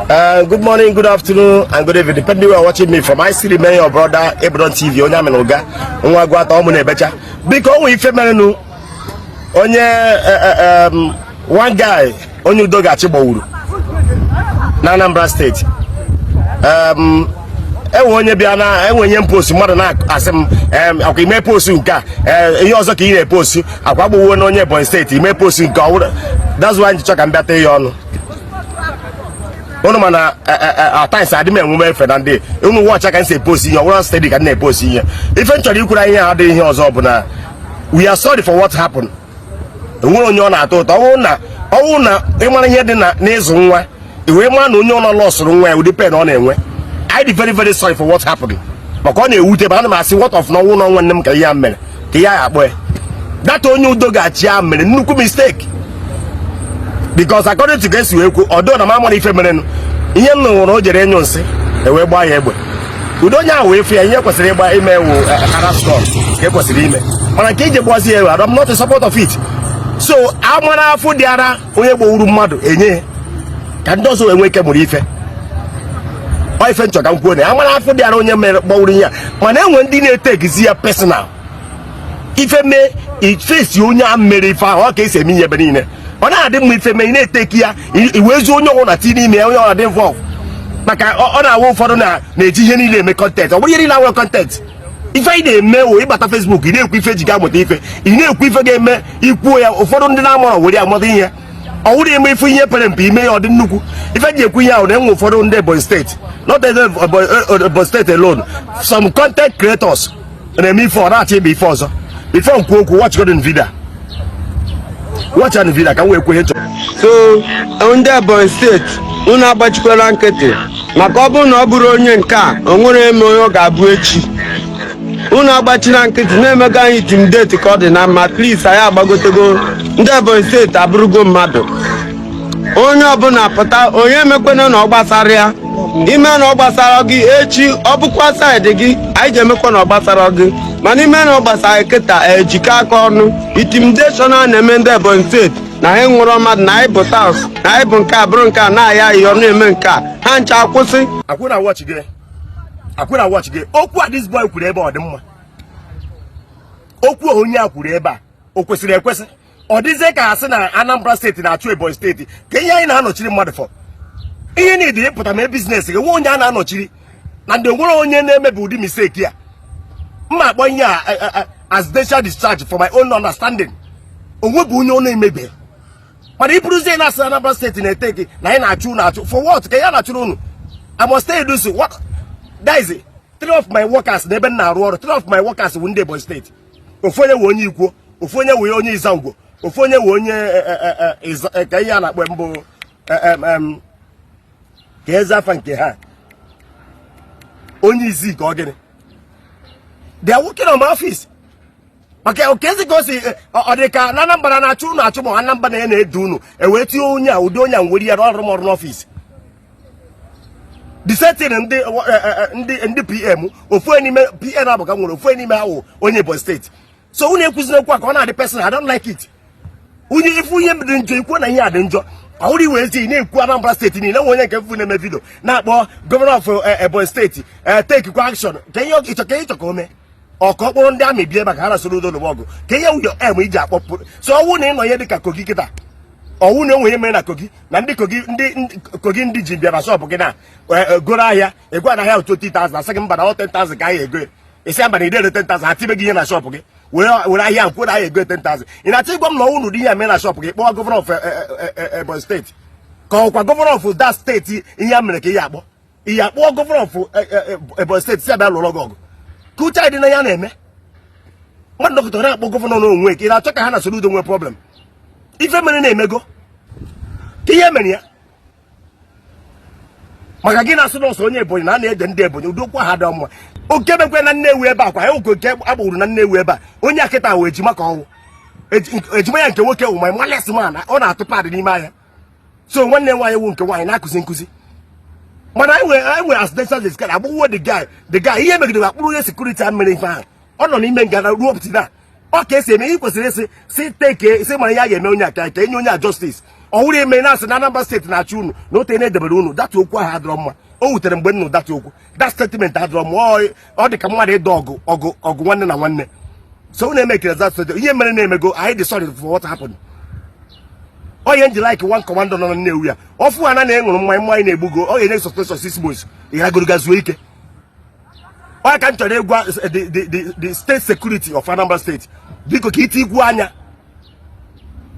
Good morning, good afternoon, and good evening, depending where you're watching me from. I see the your brother, Ebonyi TV, Onya Menuga, Nwagwata Omunebecha. Because we family one guy, Onyu Doga Chibouru, Anambra State. Onye biana, onye post more than asem, okay, me post nka, you also can post, Akwabu one onye Ebonyi State, he may post nka. That's why you check and better you. One man at times I didn't remember for that day. You watch I can say post here, one steady can post here. Eventually you could hear here also, but we are sorry for what happened. The one on your thought, owner, everyone here didn't nails on why the way man on your loss on where would depend on anyway. I'm very, very sorry for what's happening. But on a wood, I see what of no one on them can yam men. That on you dog at yam men, no mistake. Because according to guess you, although the money feminine, you know, no generation, a way by able. We don't know if you are considered by email or harassment. When I came to was here, I'm not a support of it. So I'm gonna for the other way mother, and those who wake up with Ife. I think I'm going to for the other on your body here. When I went dinner take is here personal. If I may, it face you, Mary, for our case, me, Benine. On a dim with a main take here, it was only on a TV mail or a involved. Like on our won't follow now, Nigeria make content, or we in our content. If I didn't mail about Facebook, you know, we fetch Gamma, you know, we forget me, you put a follow the number with your mother here. Or would you make for your parent be mail or the Nuku? If I get we out, then we'll follow on the Ebonyi State. Not the Ebonyi State alone. Some content creators, and I mean for that before, so before watch God in video. Watch and video can we quit. So on the Ebonyi State, una bachikola nkete. Makobu no buru onye nka, onwere eme ga-abu echi. Una bachira nkete na-emega intimidate ka ọ dị na at least anyị agbagotego ndị Ebonyi State abụrụgo mmadụ. Onye ọbụla pụta, onye mekwene na ọ gbasara ya. Ime na ọ gbasara gị echi, ọ bụkwa side gị, anyị ga-emekwa na ọ gbasara gị. Mana ime na ọ gbasara kịta ejika aka ọnụ, intimidation a na-eme ndị Ebonyi State na ha nwụrụ mmadụ na anyị bụ taus na anyị bụ nke abụrụ nke a na-aya ihe ọnụ eme nke a ha ncha akwụsị. Akwụna watch gị okwu a this boy kwuru ebe ọ dị mma. Okwu onye a kwuru ebe a o kwesịrị ekwesị. Ọ dịzie ka asị na Anambra State na-achụ Ebonyi State ka ihe anyị na-anọchiri mmadụ fọ. Ihe niile dị ịpụta mee biznes gị nwe onye a na-anọchiri na ndị nwere onye na-emebi ụdị mistake ya. Mma akpọ ihe a as special discharge for my own understanding. Onwe bụ onye ọ na-emebi. But if you say that's Anambra State in a take, for what? Can you not know? I must tell you this. What? That is it. 3 of my workers, they been now. 3 of my workers win Ebonyi State. Ofonye wonye ikwo, ofonye we onye izango, ofonye wonye kaya na kwembo keza fanke ha. Onye izi ka ogene. They are working on my office. Okay, because Odeka Anambra na achụ mo Anambra na edunu eweti onye a ụdị onye nwere ya ọrụ ọrụ n'office. The setting ndị PM ofu enime PM abụka nwere ofu enime ahụ onye Ebonyi State. So unu ekwuzina okwu aka ọ na-adị person I don't like it. Unye ifu ihe dị njọ ikwu na ihe adị njọ. Ahụrụ iwe ezi na-ekwu Anambra State niile onye nke mfu na-eme video na-akpọ Governor of Ebonyi State take action. Ka ihe ịchọ ka ome. Ọkọ kpọrọ ndị amị bie maka ha na Soludo n'ọgụ ka ihe ụyọ iji akpọpụ so ọwụ na ịnọ ihe dịka kogi kịta ọwụ na onwe ihe mere na kogi na ndị kogi ndị ji bịa na shọpụ gị na goro ahịa egwe na ahịa 20,000 asị gị mba na 10,000 ka ahịa ego esi amba na idere 10,000 atibe gị ihe na shọpụ gị were ahịa nkwụ na ahịa ego 10,000 ị na-achọ ịgwa m na ọwụ n'ụdị ihe mere na shọpụ gị kpọọ gọvanọ of Ebonyi State ka ọkwa gọvanọ of that steeti ihe mere ka ihe akpọ gọvanọ of Ebonyi State si abịa lụrụ ọgụ kucha dị na ya na-eme mmadụ dọkịta na-akpọ gọvanọ n'onwe ka ị na-achọ ka ha na Soludo nwee problem ife mere na-emego ka ihe mere ya maka gị na-asụ n'ọsọ onye Ebonyi na a na-ede ndị Ebonyi udokwa ha dị mma oke mekwe na Nnewi ebe a kwa ya oke agbụrụ na Nnewi ebe a onye akịta ahụ ejima ka ọnwụ ejima ya nke nwoke wụ ma males man ọ na-atụ paadị n'ime ahịa so nwanne nwaanyị wụ nke nwaanyị na-akụzi nkụzi mana I will as this is guy agbụwo the guy ihe megidere akpụrụ onye security a mere ife ahụ ọ nọ n'ime nga ruo pụta na ọ ka esi eme ihe kwesịrị isi take si mara ya ga-eme onye aka ka enye onye a justice ọwụrụ eme na asị na Anambra steeti na-achị unu na ote na-edebere unu data okwu ahụ adịrọ mma o wutere mgbe nnụ data okwu that statement adịrọ mma ọ dị ka mmadụ ịdọ ọgụ nwanne na nwanne so unu emekere that ihe mere na-emego anyị dị sorry for what happened onye nji like one commando nọ na-ewu ya ọfụ ha na-eṅụrụ mmanya na-egbugo ọ ga-enye suspension 6 months ịragoro zuo ike onye ka m chọrọ ịgwa the state security of Anambra State biko ka ite igwu anya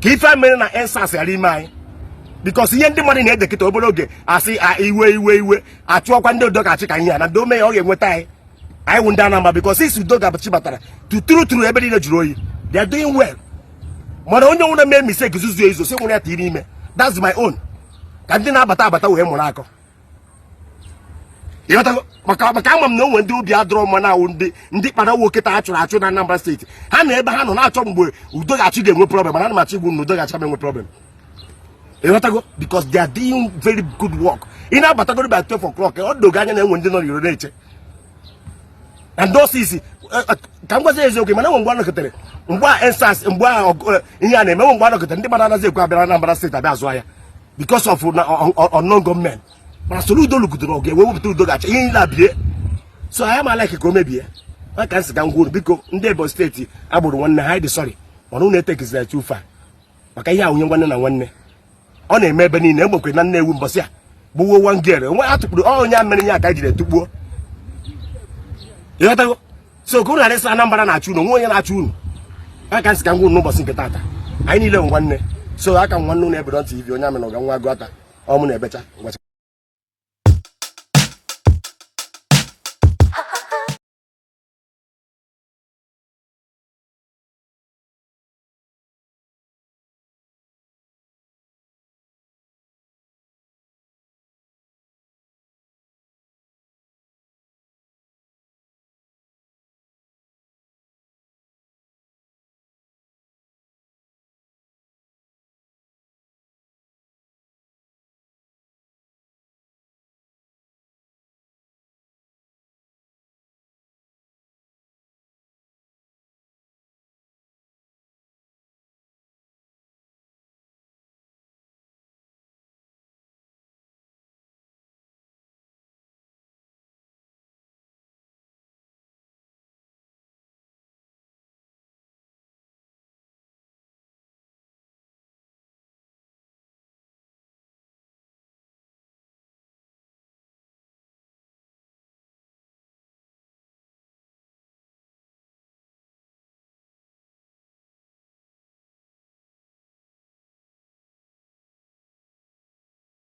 ka ife mere na ensas ghara ime anyị because ihe ndị mmadụ na-edekịta obere oge asị iwe achụọkwa ndị udo ga-achị ka ihe a na ndị ome ya ọ ga-enweta anyị wụ ndị Anambra because isi udo ga-abachi batara tụtụrụ ebe niile jụrụ oyi they are doing well mana onye nwere mee mistake zuzuo izo si nwere ya tiri ime that's my own ka ndị na-abata wee mụrụ akọ maka ama m na onwe ndị obi adọrọ mma na awụ ndị kpara nwoke ta achụrụ achụ na Anambra steeti ha na ebe ha nọ na-achọ mgbe udo ga-achị ga-enwe problem mana ana m achọ igwu na udo ga-achị enwe problem ịghọtago because they are doing very good work ị na-abatagoro by 12 o'clock ọ dogo anya na enwe ndị nọ n'iro na-eche na ndị osisi ka m gwazi eziokwu mana enwe mgbe anọketere mgbe a ensas mgbe a ihe a na-eme mgbe anọketere ndị mmadụ anaghị ekwe abịara Anambra steeti abịa azụ ahịa because of unknown government mana Soludo lugudoro oge wee wepụta udo ga-achọ ihe niile abie so anyị ma like ka o mebie ka nsị ka ngwuru biko ndị Ebonyi steeti agbụrụ nwanne ha dị sorry mana unu etekizira too far maka ihe ahụnye nwanne na nwanne ọ na-eme ebe niile egbekwe na Nnewi mbọsị a gbuwo wangere onwe a tụkpuru onye mere nye aka jiri etukpuo ịghọtago so ka unu arịsa Anambra na-achụ unu onwe onye na-achụ unu ka nsị ka ngwuru n'ụbọchị nke taata anyị niile nwanne so aka nwanne unu Ebonyi TV onye amị na ọga nwa agụ ata ọ mụ na-ebecha